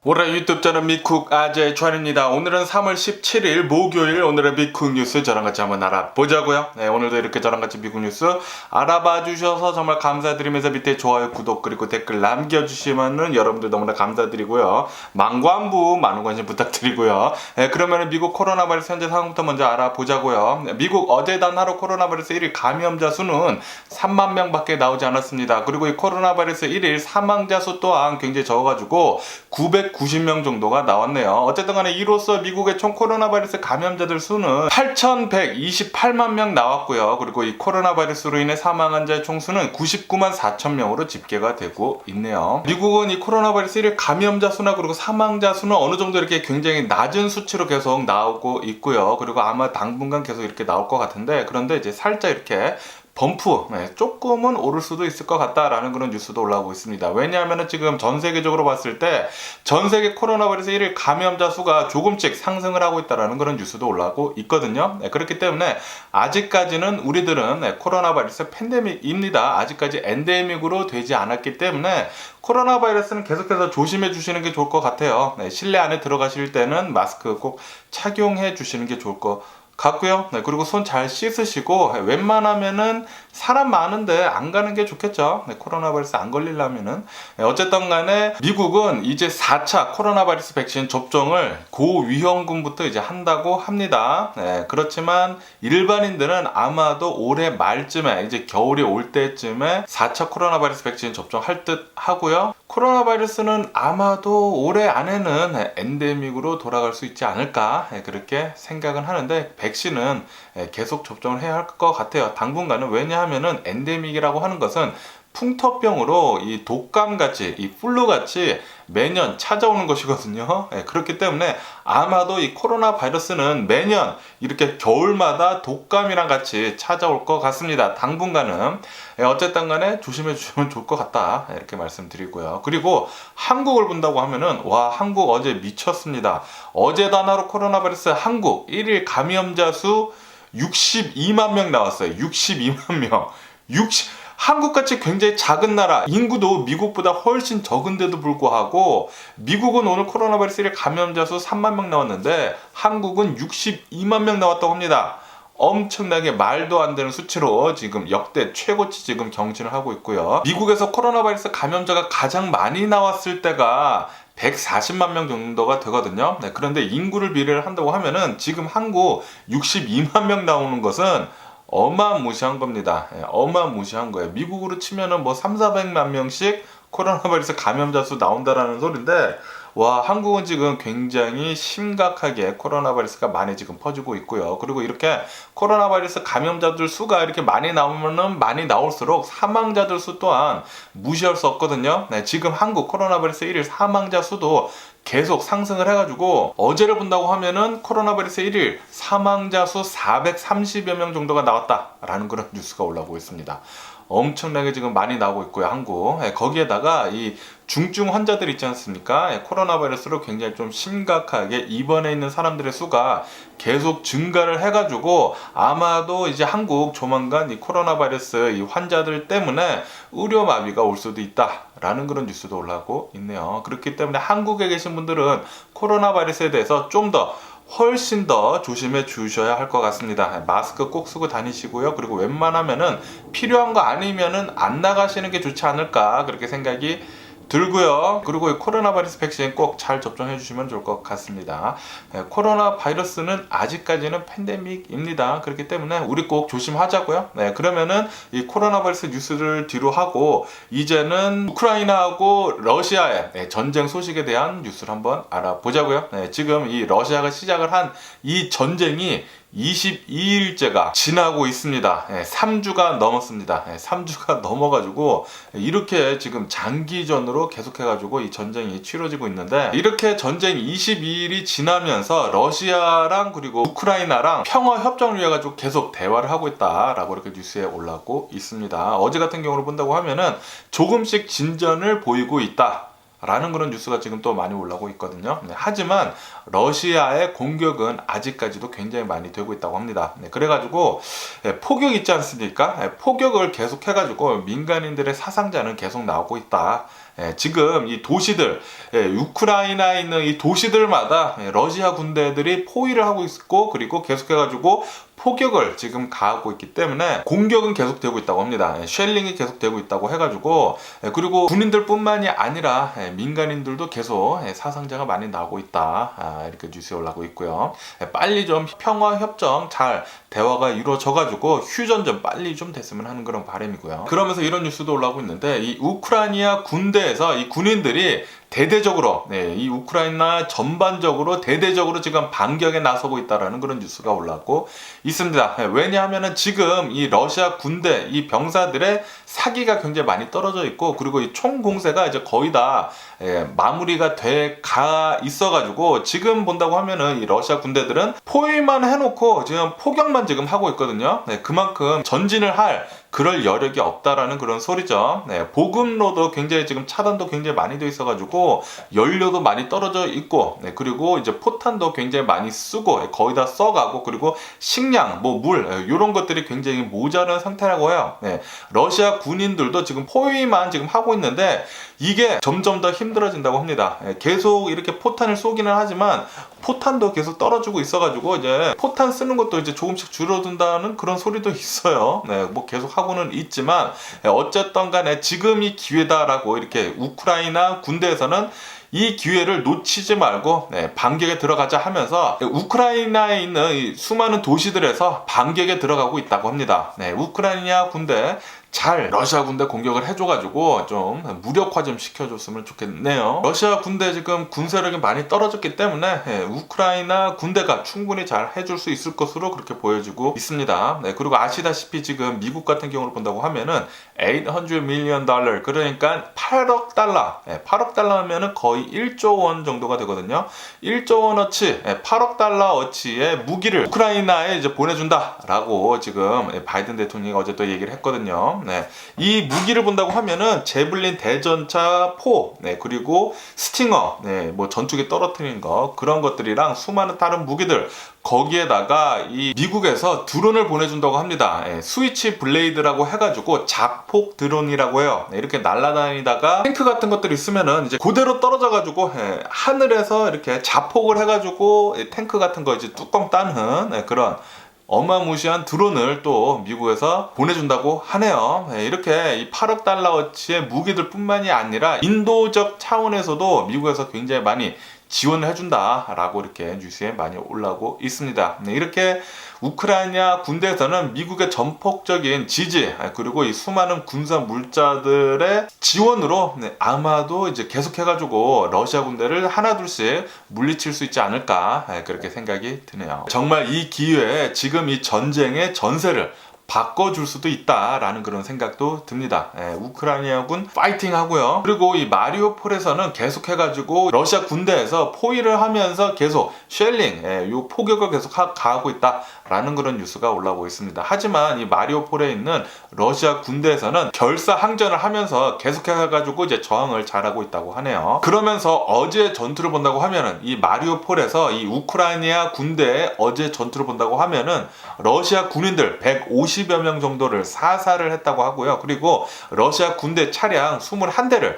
올해 유튜브 채널 미쿡 아재 주한입니다. 오늘은 3월 17일 목요일, 오늘의 미쿡 뉴스 저랑 같이 한번 알아보자고요. 네, 오늘도 이렇게 저랑 같이 미쿡 뉴스 알아봐 주셔서 정말 감사드리면서 밑에 좋아요, 구독 그리고 댓글 남겨주시면은 여러분들 너무나 감사드리고요. 망관부 많은 관심 부탁드리고요. 네, 그러면은 미국 코로나 바이러스 현재 상황부터 먼저 알아보자고요. 미국 어제 단 하루 코로나 바이러스 1일 감염자 수는 3만 명밖에 나오지 않았습니다. 그리고 이 코로나 바이러스 1일 사망자 수 또한 굉장히 적어가지고 990명 정도가 나왔네요. 어쨌든 간에 이로써 미국의 총 코로나 바이러스 감염자들 수는 8,128만 명 나왔고요. 그리고 이 코로나 바이러스로 인해 사망한 자의 총수는 99만 4천 명으로 집계가 되고 있네요. 미국은 이 코로나 바이러스 1일 감염자 수나 그리고 사망자 수는 어느 정도 이렇게 굉장히 낮은 수치로 계속 나오고 있고요. 그리고 아마 당분간 계속 이렇게 나올 것 같은데, 그런데 이제 살짝 이렇게 범프, 조금은 오를 수도 있을 것 같다라는 그런 뉴스도 올라오고 있습니다. 왜냐하면 지금 전 세계적으로 봤을 때 전 세계 코로나 바이러스 1일 감염자 수가 조금씩 상승을 하고 있다라는 그런 뉴스도 올라오고 있거든요. 그렇기 때문에 아직까지는 우리들은 코로나 바이러스 팬데믹입니다. 아직까지 엔데믹으로 되지 않았기 때문에 코로나 바이러스는 계속해서 조심해 주시는 게 좋을 것 같아요. 실내 안에 들어가실 때는 마스크 꼭 착용해 주시는 게 좋을 것 같고요. 그리고 손 잘 씻으시고 웬만하면은 사람 많은데 안 가는 게 좋겠죠. 코로나 바이러스 안 걸리려면은. 어쨌든 간에 미국은 이제 4차 코로나 바이러스 백신 접종을 고위험군부터 이제 한다고 합니다. 그렇지만 일반인들은 아마도 올해 말쯤에, 이제 겨울이 올 때쯤에 4차 코로나 바이러스 백신 접종할 듯 하고요. 코로나 바이러스는 아마도 올해 안에는 엔데믹으로 돌아갈 수 있지 않을까, 그렇게 생각은 하는데 백신은 계속 접종을 해야 할 것 같아요. 당분간은. 왜냐하면은 엔데믹이라고 하는 것은 풍토병으로 이 독감같이, 이 플루같이 매년 찾아오는 것이거든요. 그렇기 때문에 아마도 이 코로나 바이러스는 매년 이렇게 겨울마다 독감이랑 같이 찾아올 것 같습니다. 당분간은. 어쨌든 간에 조심해 주시면 좋을 것 같다, 이렇게 말씀드리고요. 그리고 한국을 본다고 하면은, 와, 한국 어제 미쳤습니다. 어제 단하루 코로나 바이러스 한국 1일 감염자 수 62만 명 나왔어요. 62만 명. 한국같이 굉장히 작은 나라, 인구도 미국보다 훨씬 적은데도 불구하고 미국은 오늘 코로나 바이러스 1일 감염자 수 3만 명 나왔는데 한국은 62만 명 나왔다고 합니다. 엄청나게 말도 안 되는 수치로 지금 역대 최고치 지금 경신을 하고 있고요. 미국에서 코로나 바이러스 감염자가 가장 많이 나왔을 때가 140만 명 정도가 되거든요. 그런데 인구를 비례를 한다고 하면은 지금 한국 62만 명 나오는 것은 어마무시한 겁니다. 어마무시한 거예요. 미국으로 치면은 뭐 3,400만 명씩 코로나 바이러스 감염자 수 나온다라는 소린데, 와, 한국은 지금 굉장히 심각하게 코로나 바이러스가 많이 지금 퍼지고 있고요. 그리고 이렇게 코로나 바이러스 감염자들 수가 이렇게 많이 나오면은 많이 나올수록 사망자들 수 또한 무시할 수 없거든요. 지금 한국 코로나 바이러스 1일 사망자 수도 계속 상승을 해가지고 어제를 본다고 하면은 코로나 바이러스 1일 사망자 수 430여 명 정도가 나왔다라는 그런 뉴스가 올라오고 있습니다. 엄청나게 지금 많이 나오고 있고요, 한국. 거기에다가 이 중증 환자들 있지 않습니까? 코로나 바이러스로 굉장히 좀 심각하게 입원해 있는 사람들의 수가 계속 증가를 해가지고 아마도 이제 한국 조만간 이 코로나 바이러스 이 환자들 때문에 의료 마비가 올 수도 있다라는 그런 뉴스도 올라오고 있네요. 그렇기 때문에 한국에 계신 분들은 코로나 바이러스에 대해서 좀 더 훨씬 더 조심해 주셔야 할 것 같습니다. 마스크 꼭 쓰고 다니시고요. 그리고 웬만하면은 필요한 거 아니면은 안 나가시는 게 좋지 않을까, 그렇게 생각이 들고요. 그리고 이 코로나 바이러스 백신 꼭 잘 접종해 주시면 좋을 것 같습니다. 코로나 바이러스는 아직까지는 팬데믹입니다. 그렇기 때문에 우리 꼭 조심하자고요. 그러면은 이 코로나 바이러스 뉴스를 뒤로 하고 이제는 우크라이나하고 러시아의 전쟁 소식에 대한 뉴스를 한번 알아보자고요. 지금 이 러시아가 시작을 한 이 전쟁이 22일째가 지나고 있습니다. 3주가 넘었습니다. 3주가 넘어가지고 이렇게 지금 장기전으로 계속해가지고 이 전쟁이 치러지고 있는데, 이렇게 전쟁 22일이 지나면서 러시아랑 그리고 우크라이나랑 평화협정을 위해 가지고 계속 대화를 하고 있다라고 이렇게 뉴스에 올라오고 있습니다. 어제 같은 경우로 본다고 하면은 조금씩 진전을 보이고 있다 라는 그런 뉴스가 지금 또 많이 올라오고 있거든요. 하지만 러시아의 공격은 아직까지도 굉장히 많이 되고 있다고 합니다. 그래가지고 포격 있지 않습니까? 포격을 계속 해가지고 민간인들의 사상자는 계속 나오고 있다. 지금 이 도시들, 우크라이나에 있는 이 도시들마다 러시아 군대들이 포위를 하고 있고, 그리고 계속해가지고 포격을 지금 가하고 있기 때문에 공격은 계속되고 있다고 합니다. 쉘링이 계속되고 있다고 해가지고, 그리고 군인들뿐만이 아니라 민간인들도 계속 사상자가 많이 나오고 있다, 이렇게 뉴스에 올라오고 있고요. 빨리 좀 평화 협정 잘 대화가 이루어져가지고 휴전 좀 빨리 좀 됐으면 하는 그런 바람이고요. 그러면서 이런 뉴스도 올라오고 있는데, 이 우크라이나 군대에서 이 군인들이 대대적으로, 이 우크라이나 전반적으로 대대적으로 지금 반격에 나서고 있다라는 그런 뉴스가 올라오고 있습니다. 왜냐하면은 지금 이 러시아 군대, 이 병사들의 사기가 굉장히 많이 떨어져 있고, 그리고 이 총 공세가 이제 거의 다 마무리가 돼 가 있어가지고, 지금 본다고 하면은 이 러시아 군대들은 포위만 해놓고 지금 포격만 지금 하고 있거든요. 그만큼 전진을 할 그럴 여력이 없다라는 그런 소리죠. 보급로도 굉장히 지금 차단도 굉장히 많이 돼 있어가지고 연료도 많이 떨어져 있고, 그리고 이제 포탄도 굉장히 많이 쓰고 거의 다 써가고, 그리고 식량, 뭐 물, 이런 것들이 굉장히 모자란 상태라고 해요. 러시아 군인들도 지금 포위만 지금 하고 있는데 이게 점점 더 힘들어진다고 합니다. 계속 이렇게 포탄을 쏘기는 하지만 포탄도 계속 떨어지고 있어가지고 이제 포탄 쓰는 것도 이제 조금씩 줄어든다는 그런 소리도 있어요. 뭐 계속 하고는 있지만 어쨌든 간에 지금이 기회다라고 이렇게 우크라이나 군대에서는 이 기회를 놓치지 말고 반격에 들어가자 하면서 우크라이나에 있는 이 수많은 도시들에서 반격에 들어가고 있다고 합니다. 우크라이나 군대 잘 러시아 군대 공격을 해줘가지고 좀 무력화 좀 시켜줬으면 좋겠네요. 러시아 군대 지금 군사력이 많이 떨어졌기 때문에 우크라이나 군대가 충분히 잘 해줄 수 있을 것으로 그렇게 보여지고 있습니다. 그리고 아시다시피 지금 미국 같은 경우를 본다고 하면은 $800 million, 그러니까 8억 달러, 8억 달러면은 거의 1조 원 정도가 되거든요. 1조 원어치, 8억 달러어치의 무기를 우크라이나에 이제 보내준다라고 지금 바이든 대통령이 어제 또 얘기를 했거든요. 이 무기를 본다고 하면은 제블린 대전차 포, 그리고 스팅어, 뭐 전투기 떨어뜨리는 거, 그런 것들이랑 수많은 다른 무기들, 거기에다가 이 미국에서 드론을 보내준다고 합니다. 스위치 블레이드라고 해가지고 자폭 드론이라고 해요. 이렇게 날아다니다가 탱크 같은 것들이 있으면은 이제 그대로 떨어져가지고 하늘에서 이렇게 자폭을 해가지고 탱크 같은 거 이제 뚜껑 따는 그런 어마무시한 드론을 또 미국에서 보내준다고 하네요. 이렇게 이 8억 달러어치의 무기들 뿐만이 아니라 인도적 차원에서도 미국에서 굉장히 많이 지원을 해준다라고 이렇게 뉴스에 많이 올라오고 있습니다. 이렇게 우크라이나 군대에서는 미국의 전폭적인 지지, 그리고 이 수많은 군사 물자들의 지원으로 아마도 이제 계속해가지고 러시아 군대를 하나둘씩 물리칠 수 있지 않을까, 그렇게 생각이 드네요. 정말 이 기회에 지금 이 전쟁의 전세를 바꿔줄 수도 있다라는 그런 생각도 듭니다. 우크라이나군 파이팅 하고요. 그리고 이 마리우폴에서는 계속해가지고 러시아 군대에서 포위를 하면서 계속 쉘링, 요 포격을 계속 가하고 있다라는 그런 뉴스가 올라오고 있습니다. 하지만 이 마리우폴에 있는 러시아 군대에서는 결사항전을 하면서 계속해가지고 이제 저항을 잘하고 있다고 하네요. 그러면서 어제 전투를 본다고 하면은 이 마리우폴에서 이 우크라이나 군대의 어제 전투를 본다고 하면은 러시아 군인들 150여 명 정도를 사살을 했다고 하고요. 그리고 러시아 군대 차량 21대를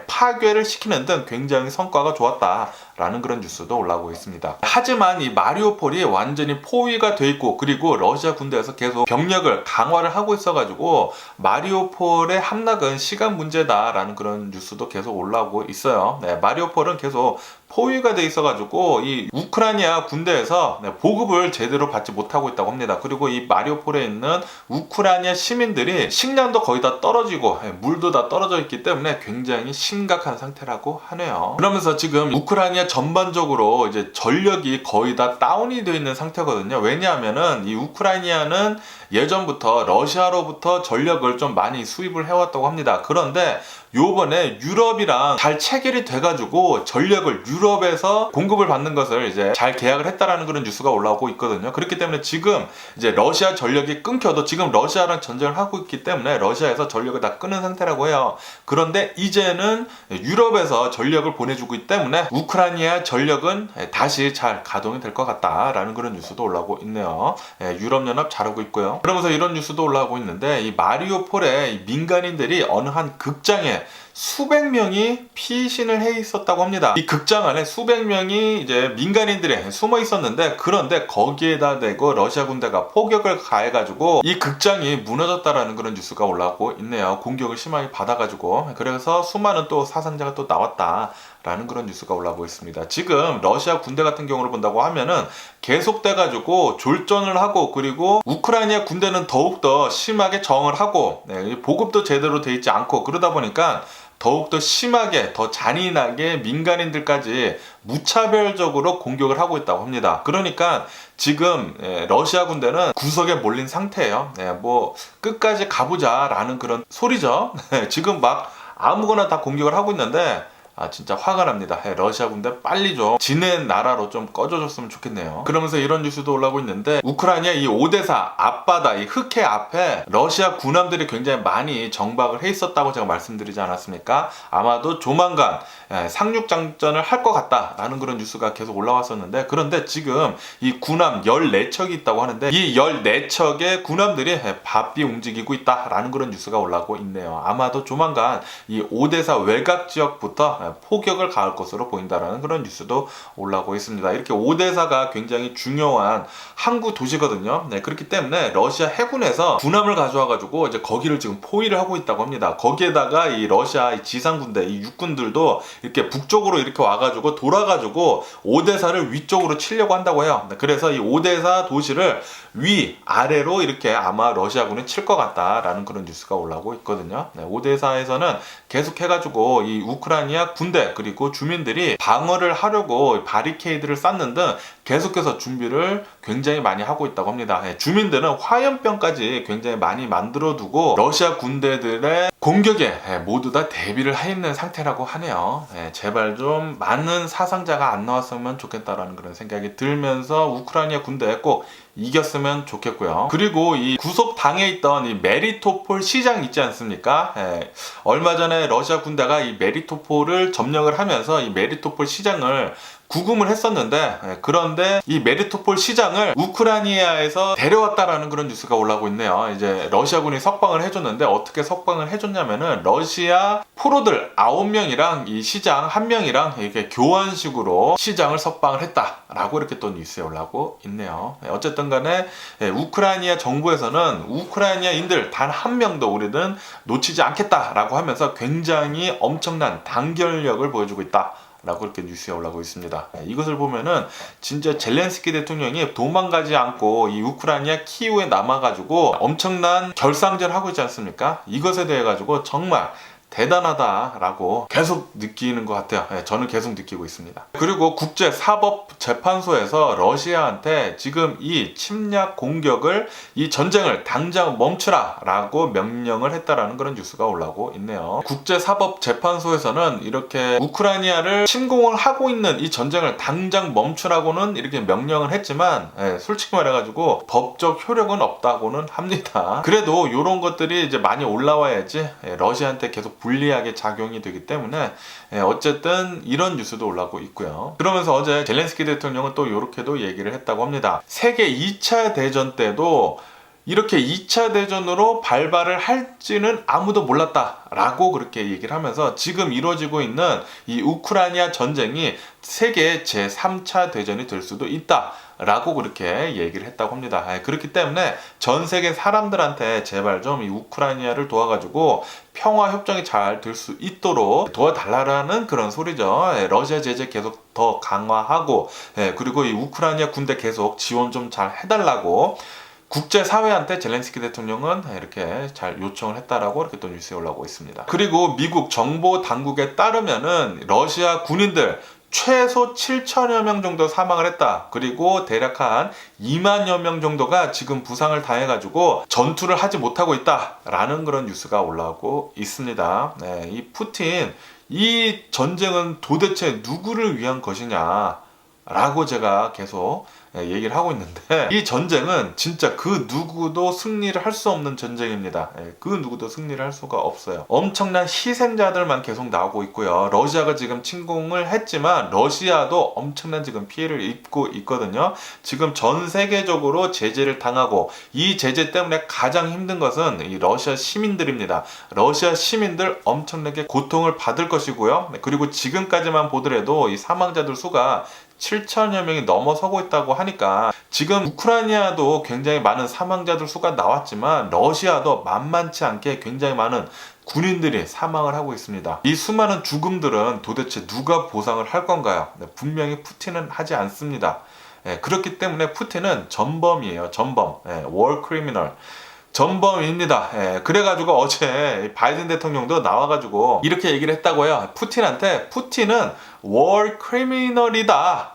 파괴를 시키는 등 굉장히 성과가 좋았다라는 그런 뉴스도 올라오고 있습니다. 하지만 이 마리우폴이 완전히 포위가 돼 있고, 그리고 러시아 군대에서 계속 병력을 강화를 하고 있어가지고 마리우폴의 함락은 시간 문제다라는 그런 뉴스도 계속 올라오고 있어요. 마리우폴은 계속 포위가 돼 있어가지고 이 우크라이나 군대에서 보급을 제대로 받지 못하고 있다고 합니다. 그리고 이 마리우폴에 있는 우크라이나 시민들이 식량도 거의 다 떨어지고 물도 다 떨어져 있기 때문에 굉장히 심각한 상태라고 하네요. 그러면서 지금 우크라이나 전반적으로 이제 전력이 거의 다 다운이 되어 있는 상태거든요. 왜냐하면은 이 우크라이나는 예전부터 러시아로부터 전력을 좀 많이 수입을 해왔다고 합니다. 그런데 요번에 유럽이랑 잘 체결이 돼가지고 전력을 유럽에서 공급을 받는 것을 이제 잘 계약을 했다라는 그런 뉴스가 올라오고 있거든요. 그렇기 때문에 지금 이제 러시아 전력이 끊겨도 지금 러시아랑 전쟁을 하고 있기 때문에 러시아에서 전력을 다 끊은 상태라고 해요. 그런데 이제는 유럽에서 전력을 보내주고 있기 때문에 우크라이나 전력은 다시 잘 가동이 될 것 같다라는 그런 뉴스도 올라오고 있네요. 유럽연합 잘하고 있고요. 그러면서 이런 뉴스도 올라오고 있는데 이 마리우폴의 민간인들이 어느 한 극장에 수백 명이 피신을 해 있었다고 합니다. 이 극장 안에 수백 명이 이제 민간인들이 숨어 있었는데, 그런데 거기에다 대고 러시아 군대가 포격을 가해가지고 이 극장이 무너졌다라는 그런 뉴스가 올라오고 있네요. 공격을 심하게 받아가지고. 그래서 수많은 또 사상자가 또 나왔다 라는 그런 뉴스가 올라오고 있습니다. 지금 러시아 군대 같은 경우를 본다고 하면은 계속돼가지고 졸전을 하고, 그리고 우크라이나 군대는 더욱더 심하게 저항을 하고, 보급도 제대로 돼 있지 않고, 그러다 보니까 더욱더 심하게, 더 잔인하게 민간인들까지 무차별적으로 공격을 하고 있다고 합니다. 그러니까 지금 러시아 군대는 구석에 몰린 상태예요. 뭐 끝까지 가보자라는 그런 소리죠. 지금 막 아무거나 다 공격을 하고 있는데 진짜 화가 납니다. 러시아 군대 빨리 좀 지네 나라로 좀 꺼져줬으면 좋겠네요. 그러면서 이런 뉴스도 올라오고 있는데, 우크라이나 이 오데사 앞바다, 이 흑해 앞에 러시아 군함들이 굉장히 많이 정박을 해 있었다고 제가 말씀드리지 않았습니까? 아마도 조만간 상륙작전을 할 것 같다라는 그런 뉴스가 계속 올라왔었는데, 그런데 지금 이 군함 14척이 있다고 하는데, 이 14척의 군함들이 바삐 움직이고 있다라는 그런 뉴스가 올라오고 있네요. 아마도 조만간 이 오데사 외곽 지역부터 포격을 가할 것으로 보인다라는 그런 뉴스도 올라오고 있습니다. 이렇게 오데사가 굉장히 중요한 항구 도시거든요. 그렇기 때문에 러시아 해군에서 군함을 가져와가지고 이제 거기를 지금 포위를 하고 있다고 합니다. 거기에다가 이 러시아 지상군대, 이 육군들도 이렇게 북쪽으로 이렇게 와가지고 돌아가지고 오데사를 위쪽으로 치려고 한다고 해요. 그래서 이 오데사 도시를 위 아래로 이렇게 아마 러시아군이 칠 것 같다라는 그런 뉴스가 올라오고 있거든요. 오데사에서는 계속 해가지고 이 우크라이나 군대 그리고 주민들이 방어를 하려고 바리케이드를 쌓는 등 계속해서 준비를 굉장히 많이 하고 있다고 합니다. 주민들은 화염병까지 굉장히 많이 만들어두고 러시아 군대들의 공격에 모두 다 대비를 해 있는 상태라고 하네요. 제발 좀 많은 사상자가 안 나왔으면 좋겠다라는 그런 생각이 들면서 우크라이나 군대 꼭 이겼으면 좋겠고요. 그리고 이 구속 당해 있던 이 메리토폴 시장 있지 않습니까? 얼마 전에 러시아 군대가 이 메리토폴을 점령을 하면서 이 메리토폴 시장을 구금을 했었는데, 그런데 이 메리토폴 시장을 우크라이나에서 데려왔다라는 그런 뉴스가 올라오고 있네요. 이제 러시아군이 석방을 해줬는데, 어떻게 석방을 해줬냐면은 러시아 프로들 9명이랑 이 시장 1명이랑 이렇게 교환식으로 시장을 석방을 했다라고 이렇게 또 뉴스에 올라오고 있네요. 어쨌든 간에 우크라이나 정부에서는 우크라이나인들 단 한 명도 우리는 놓치지 않겠다라고 하면서 굉장히 엄청난 단결력을 보여주고 있다 라고 이렇게 뉴스에 올라오고 있습니다. 이것을 보면은 진짜 젤렌스키 대통령이 도망가지 않고 이 우크라이나 키이우에 남아가지고 엄청난 결상전을 하고 있지 않습니까? 이것에 대해 가지고 정말 대단하다라고 계속 느끼는 것 같아요. 저는 계속 느끼고 있습니다. 그리고 국제사법재판소에서 러시아한테 지금 이 침략 공격을, 이 전쟁을 당장 멈추라라고 명령을 했다라는 그런 뉴스가 올라오고 있네요. 국제사법재판소에서는 이렇게 우크라이나를 침공을 하고 있는 이 전쟁을 당장 멈추라고는 이렇게 명령을 했지만, 솔직히 말해가지고 법적 효력은 없다고는 합니다. 그래도 이런 것들이 이제 많이 올라와야지 러시아한테 계속 불리하게 작용이 되기 때문에 어쨌든 이런 뉴스도 올라오고 있고요. 그러면서 어제 젤렌스키 대통령은 또 이렇게도 얘기를 했다고 합니다. 세계 2차 대전 때도 이렇게 2차 대전으로 발발을 할지는 아무도 몰랐다라고 그렇게 얘기를 하면서 지금 이루어지고 있는 이 우크라이나 전쟁이 세계 제3차 대전이 될 수도 있다 라고 그렇게 얘기를 했다고 합니다. 그렇기 때문에 전 세계 사람들한테 제발 좀 이 우크라이나를 도와가지고 평화 협정이 잘 될 수 있도록 도와달라는 그런 소리죠. 러시아 제재 계속 더 강화하고, 그리고 이 우크라이나 군대 계속 지원 좀 잘 해달라고 국제사회한테 젤렌스키 대통령은 이렇게 잘 요청을 했다라고 이렇게 또 뉴스에 올라오고 있습니다. 그리고 미국 정보 당국에 따르면은 러시아 군인들 최소 7천여 명 정도 사망을 했다. 그리고 대략 한 2만여 명 정도가 지금 부상을 당해가지고 전투를 하지 못하고 있다라는 그런 뉴스가 올라오고 있습니다. 네, 이 푸틴, 이 전쟁은 도대체 누구를 위한 것이냐 라고 제가 계속 얘기를 하고 있는데, 이 전쟁은 진짜 그 누구도 승리를 할 수 없는 전쟁입니다. 그 누구도 승리를 할 수가 없어요. 엄청난 희생자들만 계속 나오고 있고요. 러시아가 지금 침공을 했지만 러시아도 엄청난 지금 피해를 입고 있거든요. 지금 전 세계적으로 제재를 당하고, 이 제재 때문에 가장 힘든 것은 이 러시아 시민들입니다. 러시아 시민들 엄청나게 고통을 받을 것이고요. 그리고 지금까지만 보더라도 이 사망자들 수가 7천여 명이 넘어서고 있다고 하니까, 지금 우크라이나도 굉장히 많은 사망자들 수가 나왔지만 러시아도 만만치 않게 굉장히 많은 군인들이 사망을 하고 있습니다. 이 수많은 죽음들은 도대체 누가 보상을 할 건가요? 분명히 푸틴은 하지 않습니다. 그렇기 때문에 푸틴은 전범이에요. 전범. 월 크리미널. 전범입니다. 그래가지고 어제 바이든 대통령도 나와가지고 이렇게 얘기를 했다고요. 푸틴한테 푸틴은 월 크리미널이다,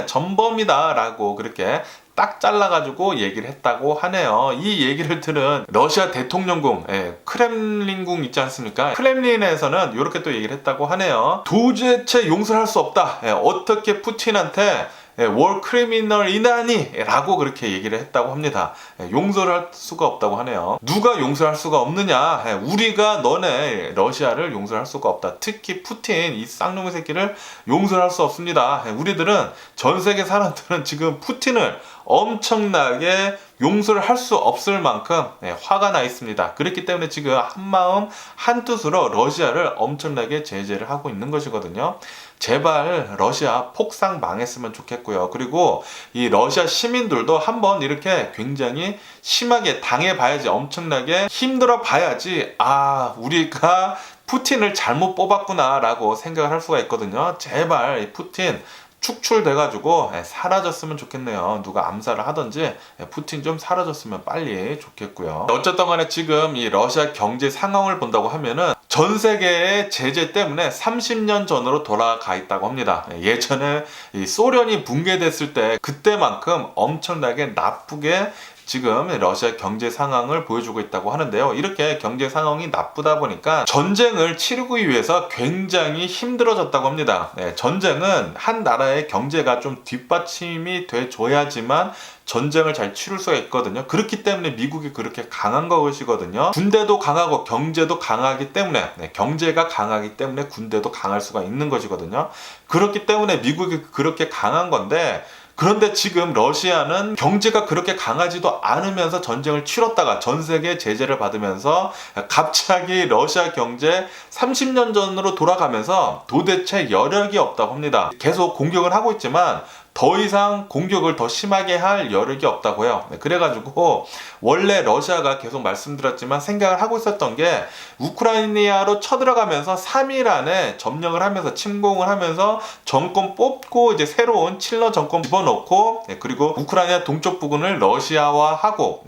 전범이다 라고 그렇게 딱 잘라가지고 얘기를 했다고 하네요. 이 얘기를 들은 러시아 대통령궁, 크렘린궁 있지 않습니까? 크렘린에서는 이렇게 또 얘기를 했다고 하네요. 도대체 용서할 수 없다. 어떻게 푸틴한테 월 크리미널이다니 라고 그렇게 얘기를 했다고 합니다. 용서를 할 수가 없다고 하네요. 누가 용서할 수가 없느냐? 우리가 너네 러시아를 용서할 수가 없다. 특히 푸틴, 이 쌍놈의 새끼를 용서할 수 없습니다. 우리들은, 전 세계 사람들은 지금 푸틴을 엄청나게 용서를 할 수 없을 만큼 화가 나 있습니다. 그렇기 때문에 지금 한마음 한뜻으로 러시아를 엄청나게 제재를 하고 있는 것이거든요. 제발 러시아 폭삭 망했으면 좋겠고요. 그리고 이 러시아 시민들도 한번 이렇게 굉장히 심하게 당해봐야지, 엄청나게 힘들어 봐야지, 아, 우리가 푸틴을 잘못 뽑았구나 라고 생각을 할 수가 있거든요. 제발 이 푸틴 축출돼가지고 사라졌으면 좋겠네요. 누가 암살을 하든지 푸틴 좀 사라졌으면 빨리 좋겠고요. 어쨌든 간에 지금 이 러시아 경제 상황을 본다고 하면은 전 세계의 제재 때문에 30년 전으로 돌아가 있다고 합니다. 예전에 이 소련이 붕괴됐을 때 그때만큼 엄청나게 나쁘게 지금 러시아 경제 상황을 보여주고 있다고 하는데요. 이렇게 경제 상황이 나쁘다 보니까 전쟁을 치르기 위해서 굉장히 힘들어졌다고 합니다. 전쟁은 한 나라의 경제가 좀 뒷받침이 돼줘야지만 전쟁을 잘 치룰 수가 있거든요. 그렇기 때문에 미국이 그렇게 강한 것이거든요. 군대도 강하고 경제도 강하기 때문에, 경제가 강하기 때문에 군대도 강할 수가 있는 것이거든요. 그렇기 때문에 미국이 그렇게 강한 건데, 그런데 지금 러시아는 경제가 그렇게 강하지도 않으면서 전쟁을 치렀다가 전 세계 제재를 받으면서 갑자기 러시아 경제 30년 전으로 돌아가면서 도대체 여력이 없다고 합니다. 계속 공격을 하고 있지만 더 이상 공격을 더 심하게 할 여력이 없다고 해요. 그래가지고 원래 러시아가 계속 말씀드렸지만 생각을 하고 있었던 게, 우크라이나로 쳐들어가면서 3일 안에 점령을 하면서 침공을 하면서 정권 뽑고 이제 새로운 칠러 정권 집어넣고, 그리고 우크라이나 동쪽 부근을 러시아화하고,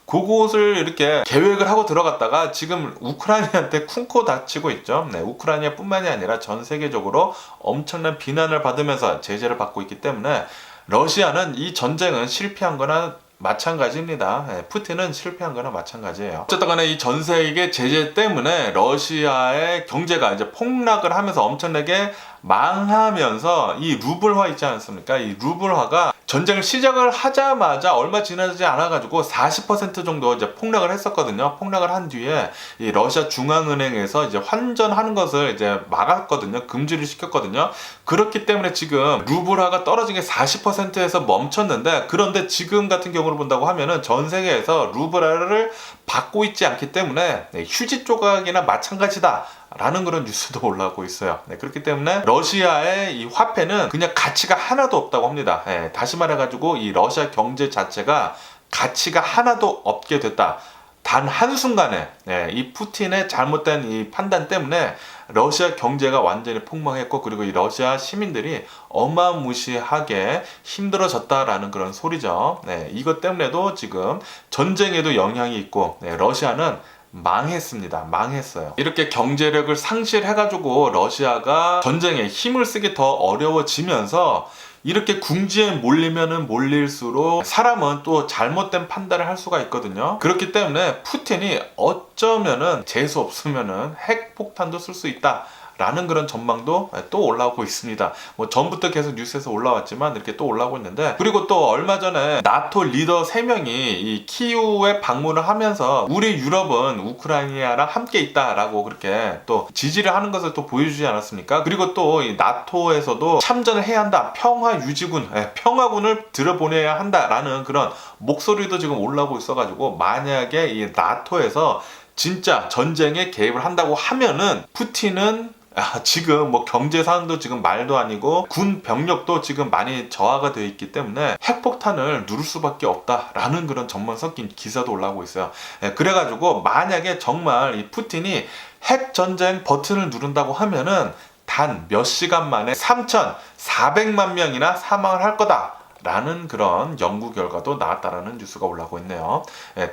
그곳을 이렇게 계획을 하고 들어갔다가 지금 우크라이나한테 쿵코 다치고 있죠. 우크라이나뿐만이 아니라 전 세계적으로 엄청난 비난을 받으면서 제재를 받고 있기 때문에 러시아는 이 전쟁은 실패한 거나 마찬가지입니다. 푸틴은 실패한 거나 마찬가지예요. 어쨌든 간에 이 전 세계 제재 때문에 러시아의 경제가 이제 폭락을 하면서 엄청나게 망하면서 이 루블화 있지 않습니까? 이 루블화가 전쟁을 시작을 하자마자 얼마 지나지 않아가지고 40% 정도 이제 폭락을 했었거든요. 폭락을 한 뒤에 이 러시아 중앙은행에서 이제 환전하는 것을 이제 막았거든요. 금지를 시켰거든요. 그렇기 때문에 지금 루블화가 떨어진 게 40%에서 멈췄는데, 그런데 지금 같은 경우를 본다고 하면은 전 세계에서 루블화를 받고 있지 않기 때문에 휴지 조각이나 마찬가지다 라는 그런 뉴스도 올라오고 있어요. 그렇기 때문에 러시아의 이 화폐는 그냥 가치가 하나도 없다고 합니다. 다시 말해가지고 이 러시아 경제 자체가 가치가 하나도 없게 됐다. 단 한순간에 이 푸틴의 잘못된 이 판단 때문에 러시아 경제가 완전히 폭망했고, 그리고 이 러시아 시민들이 어마무시하게 힘들어졌다라는 그런 소리죠. 이것 때문에도 지금 전쟁에도 영향이 있고, 러시아는 망했습니다. 망했어요. 이렇게 경제력을 상실해가지고 러시아가 전쟁에 힘을 쓰기 더 어려워지면서 이렇게 궁지에 몰리면은 몰릴수록 사람은 또 잘못된 판단을 할 수가 있거든요. 그렇기 때문에 푸틴이 어쩌면은 재수 없으면은 핵폭탄도 쓸 수 있다 라는 그런 전망도 또 올라오고 있습니다. 뭐 전부터 계속 뉴스에서 올라왔지만 이렇게 또 올라오고 있는데, 그리고 또 얼마 전에 나토 리더 3명이 이 키우에 방문을 하면서 우리 유럽은 우크라이나랑 함께 있다라고 그렇게 또 지지를 하는 것을 또 보여주지 않았습니까? 그리고 또 이 나토에서도 참전을 해야 한다, 평화 유지군, 평화군을 들여보내야 한다라는 그런 목소리도 지금 올라오고 있어가지고, 만약에 이 나토에서 진짜 전쟁에 개입을 한다고 하면은 푸틴은 지금 뭐 경제 상황도 지금 말도 아니고 군 병력도 지금 많이 저하가 되어 있기 때문에 핵폭탄을 누를 수밖에 없다라는 그런 전망 섞인 기사도 올라오고 있어요. 그래가지고 만약에 정말 이 푸틴이 핵 전쟁 버튼을 누른다고 하면은 단 몇 시간 만에 3,400만 명이나 사망을 할 거다 라는 그런 연구 결과도 나왔다라는 뉴스가 올라오고 있네요.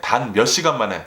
단 몇 시간 만에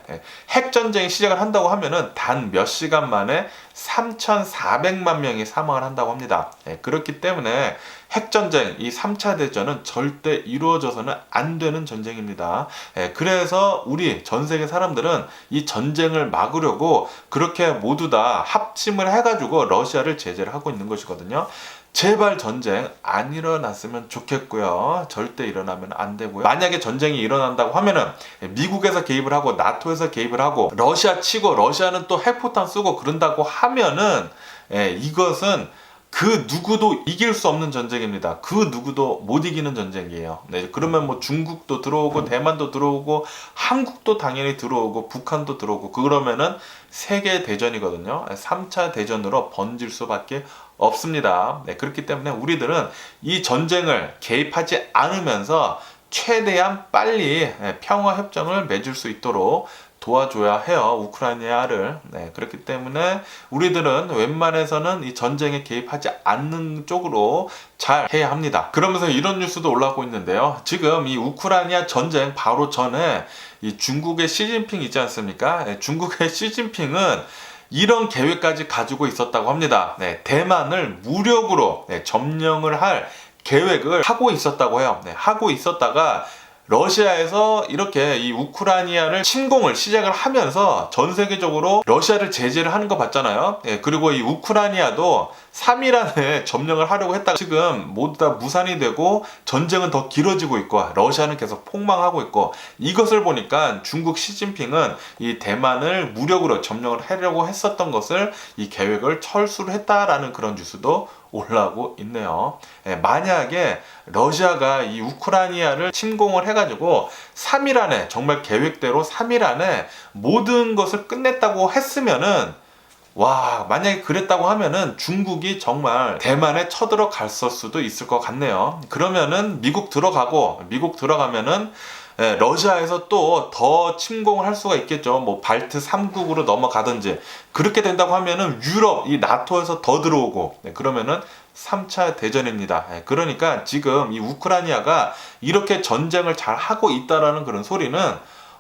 핵전쟁이 시작을 한다고 하면은 단 몇 시간 만에 3,400만 명이 사망을 한다고 합니다. 그렇기 때문에 핵전쟁, 이 3차 대전은 절대 이루어져서는 안 되는 전쟁입니다. 그래서 우리 전 세계 사람들은 이 전쟁을 막으려고 그렇게 모두 다 합심을 해가지고 러시아를 제재를 하고 있는 것이거든요. 제발 전쟁 안 일어났으면 좋겠고요. 절대 일어나면 안 되고요. 만약에 전쟁이 일어난다고 하면은 미국에서 개입을 하고 나토에서 개입을 하고 러시아 치고 러시아는 또 핵폭탄 쓰고 그런다고 하면은 이것은 그 누구도 이길 수 없는 전쟁입니다. 그 누구도 못 이기는 전쟁이에요. 그러면 뭐 중국도 들어오고 대만도 들어오고 한국도 당연히 들어오고 북한도 들어오고 그러면은 세계 대전이거든요. 3차 대전으로 번질 수밖에 없습니다. 그렇기 때문에 우리들은 이 전쟁을 개입하지 않으면서 최대한 빨리 평화 협정을 맺을 수 있도록 도와줘야 해요, 우크라이나를. 그렇기 때문에 우리들은 웬만해서는 이 전쟁에 개입하지 않는 쪽으로 잘 해야 합니다. 그러면서 이런 뉴스도 올라오고 있는데요. 지금 이 우크라이나 전쟁 바로 전에 이 중국의 시진핑 있지 않습니까? 중국의 시진핑은 이런 계획까지 가지고 있었다고 합니다. 대만을 무력으로 점령을 할 계획을 하고 있었다고 해요. 하고 있었다가 러시아에서 이렇게 이 우크라이나를 침공을 시작을 하면서 전 세계적으로 러시아를 제재를 하는 거 봤잖아요. 그리고 이 우크라이나도 3일 안에 점령을 하려고 했다가 지금 모두 다 무산이 되고 전쟁은 더 길어지고 있고 러시아는 계속 폭망하고 있고, 이것을 보니까 중국 시진핑은 이 대만을 무력으로 점령을 하려고 했었던 것을 이 계획을 철수를 했다라는 그런 뉴스도 올라오고 있네요. 만약에 러시아가 이 우크라이나를 침공을 해가지고 3일 안에 정말 계획대로 3일 안에 모든 것을 끝냈다고 했으면은, 와, 만약에 그랬다고 하면은 중국이 정말 대만에 쳐들어갈 수도 있을 것 같네요. 그러면은 미국 들어가면은 러시아에서 또 더 침공을 할 수가 있겠죠. 뭐 발트 3국으로 넘어가든지. 그렇게 된다고 하면은 유럽, 이 나토에서 더 들어오고, 그러면은 3차 대전입니다. 그러니까 지금 이 우크라이나가 이렇게 전쟁을 잘 하고 있다라는 그런 소리는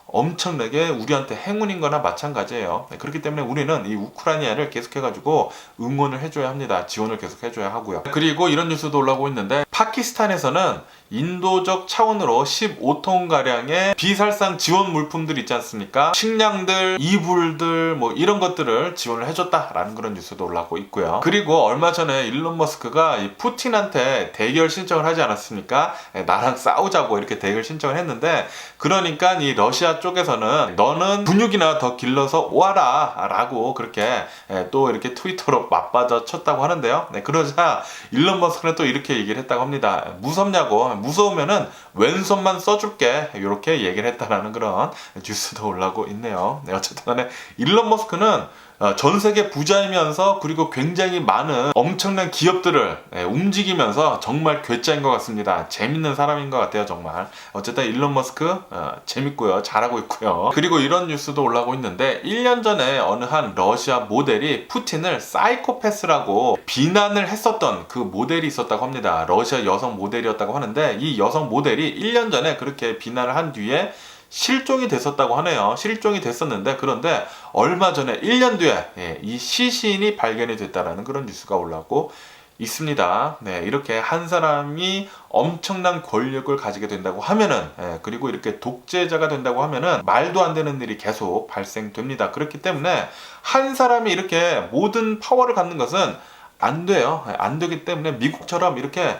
엄청나게 우리한테 행운인 거나 마찬가지예요. 그렇기 때문에 우리는 이 우크라이나를 계속해가지고 응원을 해줘야 합니다. 지원을 계속 해줘야 하고요. 그리고 이런 뉴스도 올라오고 있는데, 파키스탄에서는 인도적 차원으로 15톤가량의 비살상 지원 물품들 있지 않습니까? 식량들, 이불들 뭐 이런 것들을 지원을 해줬다라는 그런 뉴스도 올라오고 있고요. 그리고 얼마 전에 일론 머스크가 이 푸틴한테 대결 신청을 하지 않았습니까? 나랑 싸우자고 이렇게 대결 신청을 했는데, 그러니까 이 러시아 쪽에서는 너는 근육이나 더 길러서 와라 라고 그렇게 또 이렇게 트위터로 맞받아 쳤다고 하는데요. 그러자 일론 머스크는 또 이렇게 얘기를 했다고 합니다. 무섭냐고, 무서우면은 왼손만 써줄게, 이렇게 얘기를 했다라는 그런 뉴스도 올라오고 있네요. 어쨌든 간에 일론 머스크는 전 세계 부자이면서 그리고 굉장히 많은 엄청난 기업들을 움직이면서 정말 괴짜인 것 같습니다. 재밌는 사람인 것 같아요, 정말. 어쨌든 일론 머스크 재밌고요, 잘하고 있고요. 그리고 이런 뉴스도 올라오고 있는데, 1년 전에 어느 한 러시아 모델이 푸틴을 사이코패스라고 비난을 했었던 그 모델이 있었다고 합니다. 러시아 여성 모델이었다고 하는데, 이 여성 모델이 1년 전에 그렇게 비난을 한 뒤에 실종이 됐었다고 하네요. 실종이 됐었는데 그런데 얼마 전에 1년 뒤에 이 시신이 발견이 됐다라는 그런 뉴스가 올라오고 있습니다. 네, 이렇게 한 사람이 엄청난 권력을 가지게 된다고 하면은, 그리고 이렇게 독재자가 된다고 하면은 말도 안 되는 일이 계속 발생됩니다. 그렇기 때문에 한 사람이 이렇게 모든 파워를 갖는 것은 안 돼요. 안 되기 때문에 미국처럼 이렇게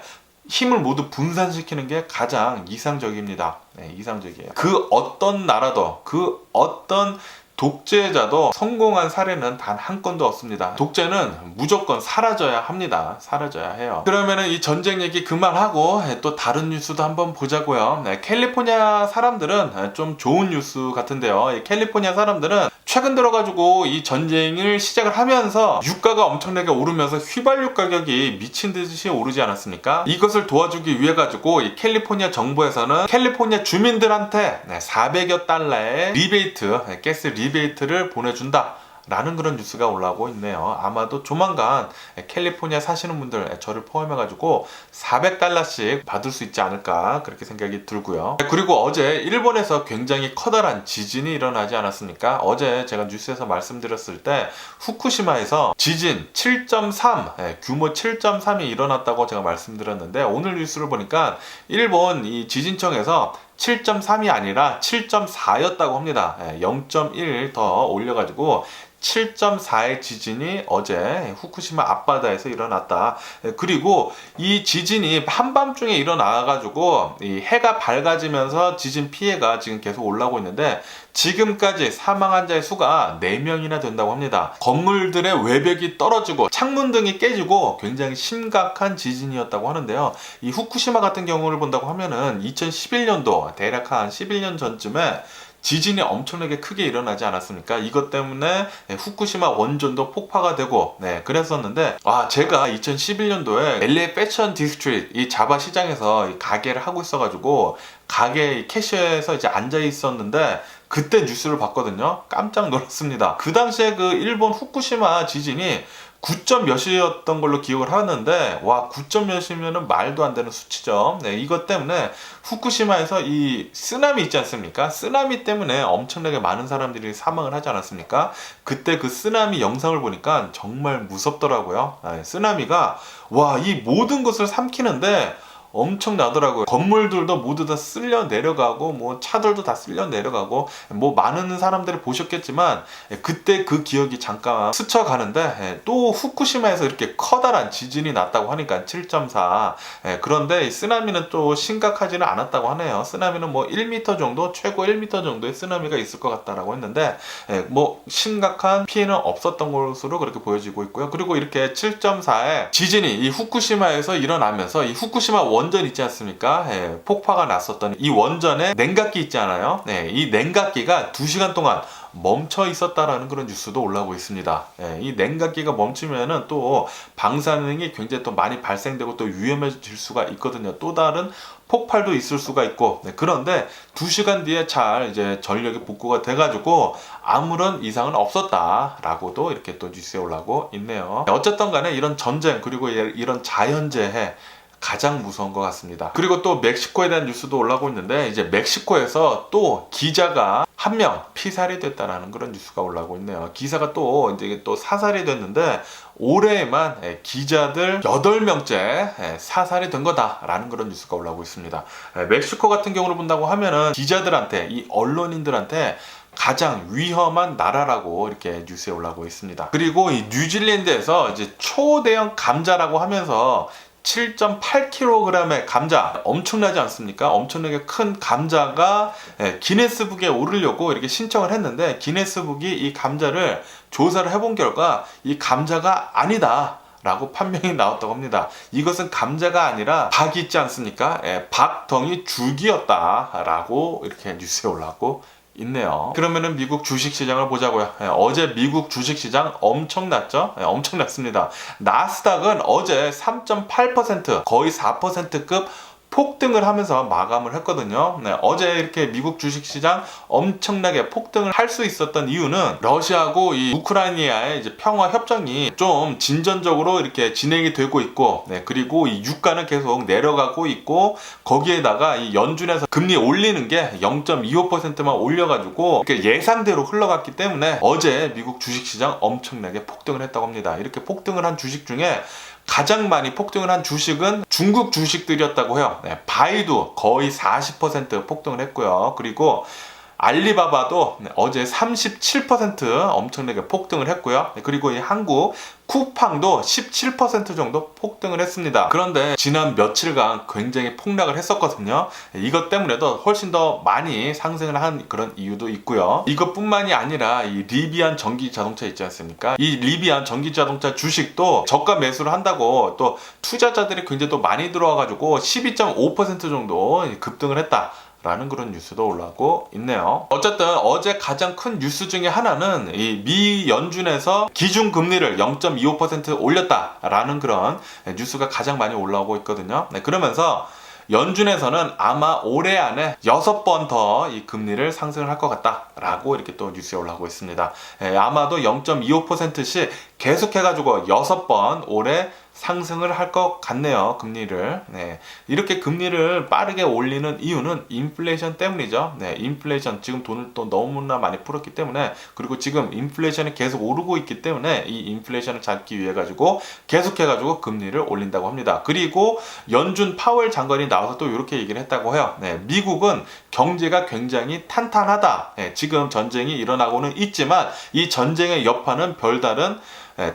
힘을 모두 분산시키는 게 가장 이상적입니다. 네, 이상적이에요. 그 어떤 나라도, 그 어떤 독재자도 성공한 사례는 단 한 건도 없습니다. 독재는 무조건 사라져야 합니다. 사라져야 해요. 그러면은 이 전쟁 얘기 그만하고 또 다른 뉴스도 한번 보자고요. 네, 캘리포니아 사람들은 좀 좋은 뉴스 같은데요. 이 캘리포니아 사람들은 최근 들어가지고 이 전쟁을 시작을 하면서 유가가 엄청나게 오르면서 휘발유 가격이 미친 듯이 오르지 않았습니까? 이것을 도와주기 위해 가지고 이 캘리포니아 정부에서는 캘리포니아 주민들한테 400여 달러의 리베이트, 가스 리베이트를 보내준다 라는 그런 뉴스가 올라오고 있네요. 아마도 조만간 캘리포니아 사시는 분들, 저를 포함해가지고 400달러씩 받을 수 있지 않을까 그렇게 생각이 들고요. 그리고 어제 일본에서 굉장히 커다란 지진이 일어나지 않았습니까? 어제 제가 뉴스에서 말씀드렸을 때 후쿠시마에서 지진 7.3, 규모 7.3이 일어났다고 제가 말씀드렸는데 오늘 뉴스를 보니까 일본 이 지진청에서 7.3이 아니라 7.4였다고 합니다. 0.1 더 올려가지고 7.4의 지진이 어제 후쿠시마 앞바다에서 일어났다. 그리고 이 지진이 한밤중에 일어나가지고 이 해가 밝아지면서 지진 피해가 지금 계속 올라오고 있는데 지금까지 사망 환자의 수가 4명이나 된다고 합니다. 건물들의 외벽이 떨어지고 창문 등이 깨지고 굉장히 심각한 지진이었다고 하는데요. 이 후쿠시마 같은 경우를 본다고 하면은 2011년도 대략 한 11년 전쯤에 지진이 엄청나게 크게 일어나지 않았습니까? 이것 때문에 후쿠시마 원전도 폭파가 되고 그랬었는데 제가 2011년도에 LA 패션 디스트리트 이 자바 시장에서 이 가게를 하고 있어가지고 가게 캐셔에서 이제 앉아 있었는데 그때 뉴스를 봤거든요. 깜짝 놀랐습니다. 그 당시에 그 일본 후쿠시마 지진이 9점 몇이었던 걸로 기억을 하는데 9점 몇이면은 말도 안 되는 수치죠. 이것 때문에 후쿠시마에서 이 쓰나미 있지 않습니까? 쓰나미 때문에 엄청나게 많은 사람들이 사망을 하지 않았습니까? 그때 그 쓰나미 영상을 보니까 정말 무섭더라고요. 쓰나미가 이 모든 것을 삼키는데 엄청나더라고요. 건물들도 모두 다 쓸려 내려가고 뭐 차들도 다 쓸려 내려가고 뭐 많은 사람들이 보셨겠지만 그때 그 기억이 잠깐 스쳐가는데 또 후쿠시마에서 이렇게 커다란 지진이 났다고 하니까 7.4 그런데 이 쓰나미는 또 심각하지는 않았다고 하네요. 쓰나미는 뭐 1m 정도 최고 1m 정도의 쓰나미가 있을 것 같다라고 했는데 뭐 심각한 피해는 없었던 것으로 그렇게 보여지고 있고요. 그리고 이렇게 7.4의 지진이 이 후쿠시마에서 일어나면서 이 후쿠시마 원전 있지 않습니까? 폭파가 났었던 이 원전에 냉각기 있잖아요. 이 냉각기가 2시간 동안 멈춰 있었다라는 그런 뉴스도 올라오고 있습니다. 이 냉각기가 멈추면은 또 방사능이 굉장히 또 많이 발생되고 또 위험해질 수가 있거든요. 또 다른 폭발도 있을 수가 있고 그런데 2시간 뒤에 잘 이제 전력이 복구가 돼가지고 아무런 이상은 없었다라고도 이렇게 또 뉴스에 올라오고 있네요. 어쨌든 간에 이런 전쟁 그리고 이런 자연재해 가장 무서운 것 같습니다. 그리고 또 멕시코에 대한 뉴스도 올라오고 있는데 이제 멕시코에서 또 기자가 한 명 피살이 됐다라는 그런 뉴스가 올라오고 있네요. 기사가 또 이제 또 사살이 됐는데 올해에만 기자들 8명째 사살이 된 거다라는 그런 뉴스가 올라오고 있습니다. 멕시코 같은 경우를 본다고 하면은 기자들한테 이 언론인들한테 가장 위험한 나라라고 이렇게 뉴스에 올라오고 있습니다. 그리고 이 뉴질랜드에서 이제 초대형 감자라고 하면서 7.8kg의 감자 엄청나지 않습니까? 엄청나게 큰 감자가 기네스북에 오르려고 이렇게 신청을 했는데 기네스북이 이 감자를 조사를 해본 결과 이 감자가 아니다 라고 판명이 나왔다고 합니다. 이것은 감자가 아니라 박 있지 않습니까? 박덩이 줄기였다 라고 이렇게 뉴스에 올라왔고 있네요. 그러면은 미국 주식시장을 보자고요. 어제 미국 주식시장 엄청났죠? 엄청났습니다. 나스닥은 어제 3.8% 거의 4%급 폭등을 하면서 마감을 했거든요. 네, 어제 이렇게 미국 주식시장 엄청나게 폭등을 할 수 있었던 이유는 러시아하고 이 우크라이나의 이제 평화 협정이 좀 진전적으로 이렇게 진행이 되고 있고, 네, 그리고 이 유가는 계속 내려가고 있고, 거기에다가 이 연준에서 금리 올리는 게 0.25%만 올려가지고 이렇게 예상대로 흘러갔기 때문에 어제 미국 주식시장 엄청나게 폭등을 했다고 합니다. 이렇게 폭등을 한 주식 중에 가장 많이 폭등을 한 주식은 중국 주식들이었다고 해요. 네, 바이두 거의 40% 폭등을 했고요. 그리고 알리바바도 어제 37% 엄청나게 폭등을 했고요. 그리고 이 한국 쿠팡도 17% 정도 폭등을 했습니다. 그런데 지난 며칠간 굉장히 폭락을 했었거든요. 이것 때문에도 훨씬 더 많이 상승을 한 그런 이유도 있고요. 이것뿐만이 아니라 이 리비안 전기 자동차 있지 않습니까? 이 리비안 전기 자동차 주식도 저가 매수를 한다고 또 투자자들이 굉장히 또 많이 들어와가지고 12.5% 정도 급등을 했다 라는 그런 뉴스도 올라오고 있네요. 어쨌든 어제 가장 큰 뉴스 중에 하나는 이 미 연준에서 기준금리를 0.25% 올렸다라는 그런 뉴스가 가장 많이 올라오고 있거든요. 네, 그러면서 연준에서는 아마 올해 안에 6번 더 이 금리를 상승을 할 것 같다라고 이렇게 또 뉴스에 올라오고 있습니다. 아마도 0.25%씩 계속해가지고 6번 올해 상승을 할 것 같네요. 금리를. 네. 이렇게 금리를 빠르게 올리는 이유는 인플레이션 때문이죠. 네. 인플레이션 지금 돈을 또 너무나 많이 풀었기 때문에, 그리고 지금 인플레이션이 계속 오르고 있기 때문에 이 인플레이션을 잡기 위해 가지고 계속해가지고 금리를 올린다고 합니다. 그리고 연준 파월 장관이 나와서 또 이렇게 얘기를 했다고 해요. 네. 미국은 경제가 굉장히 탄탄하다. 네. 지금 전쟁이 일어나고는 있지만 이 전쟁의 여파는 별다른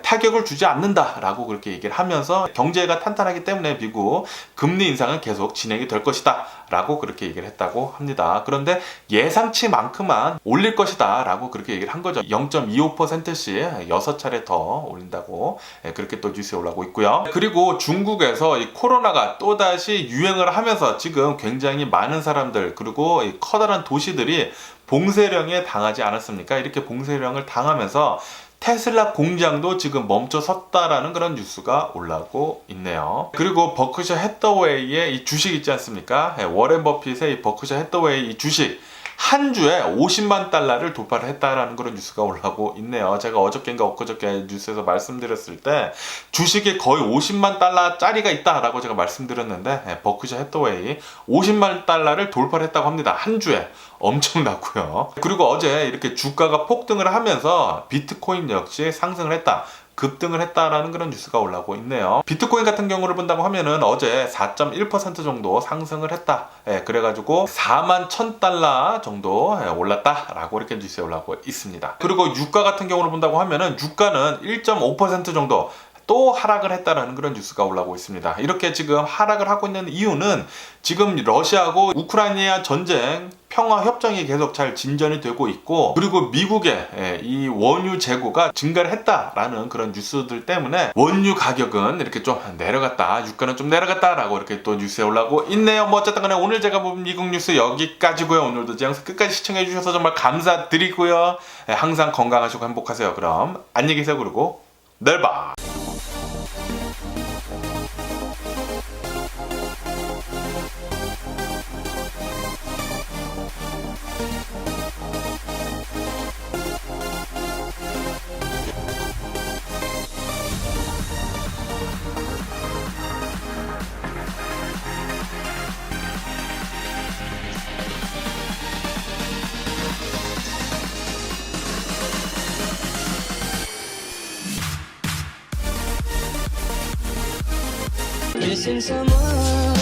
타격을 주지 않는다라고 그렇게 얘기를 하면서 경제가 탄탄하기 때문에 미국 금리 인상은 계속 진행이 될 것이다 라고 그렇게 얘기를 했다고 합니다. 그런데 예상치만큼만 올릴 것이다 라고 그렇게 얘기를 한 거죠. 0.25%씩 6차례 더 올린다고 그렇게 또 뉴스에 올라오고 있고요. 그리고 중국에서 이 코로나가 또다시 유행을 하면서 지금 굉장히 많은 사람들, 그리고 이 커다란 도시들이 봉쇄령에 당하지 않았습니까? 이렇게 봉쇄령을 당하면서 테슬라 공장도 지금 멈춰섰다라는 그런 뉴스가 올라오고 있네요. 그리고 버크셔 해서웨이의 이 주식 있지 않습니까? 워렌 버핏의 이 버크셔 해서웨이 이 주식 한 주에 50만 달러를 도파를 했다라는 그런 뉴스가 올라오고 있네요. 제가 어저께인가 엊그저께 뉴스에서 말씀드렸을 때 주식이 거의 50만 달러짜리가 있다라고 제가 말씀드렸는데, 버크셔 해서웨이 50만 달러를 돌파를 했다고 합니다. 한 주에. 엄청나고요. 그리고 어제 이렇게 주가가 폭등을 하면서 비트코인 역시 상승을 했다, 급등을 했다라는 그런 뉴스가 올라오고 있네요. 비트코인 같은 경우를 본다고 하면은 어제 4.1% 정도 상승을 했다. 그래가지고 41,000달러 정도 올랐다라고 이렇게 뉴스에 올라오고 있습니다. 그리고 유가 같은 경우를 본다고 하면은 유가는 1.5% 정도 또 하락을 했다라는 그런 뉴스가 올라오고 있습니다. 이렇게 지금 하락을 하고 있는 이유는 지금 러시아하고 우크라이나 전쟁 평화 협정이 계속 잘 진전이 되고 있고, 그리고 미국의 이 원유 재고가 증가를 했다라는 그런 뉴스들 때문에 원유 가격은 이렇게 좀 내려갔다, 유가는 좀 내려갔다라고 이렇게 또 뉴스에 올라오고 있네요. 뭐 어쨌든 간에 오늘 제가 본 미국 뉴스 여기까지고요. 오늘도 제 영상 끝까지 시청해 주셔서 정말 감사드리고요. 항상 건강하시고 행복하세요. 그럼 안녕히 계세요. 그리고 내일 봐. Missing someone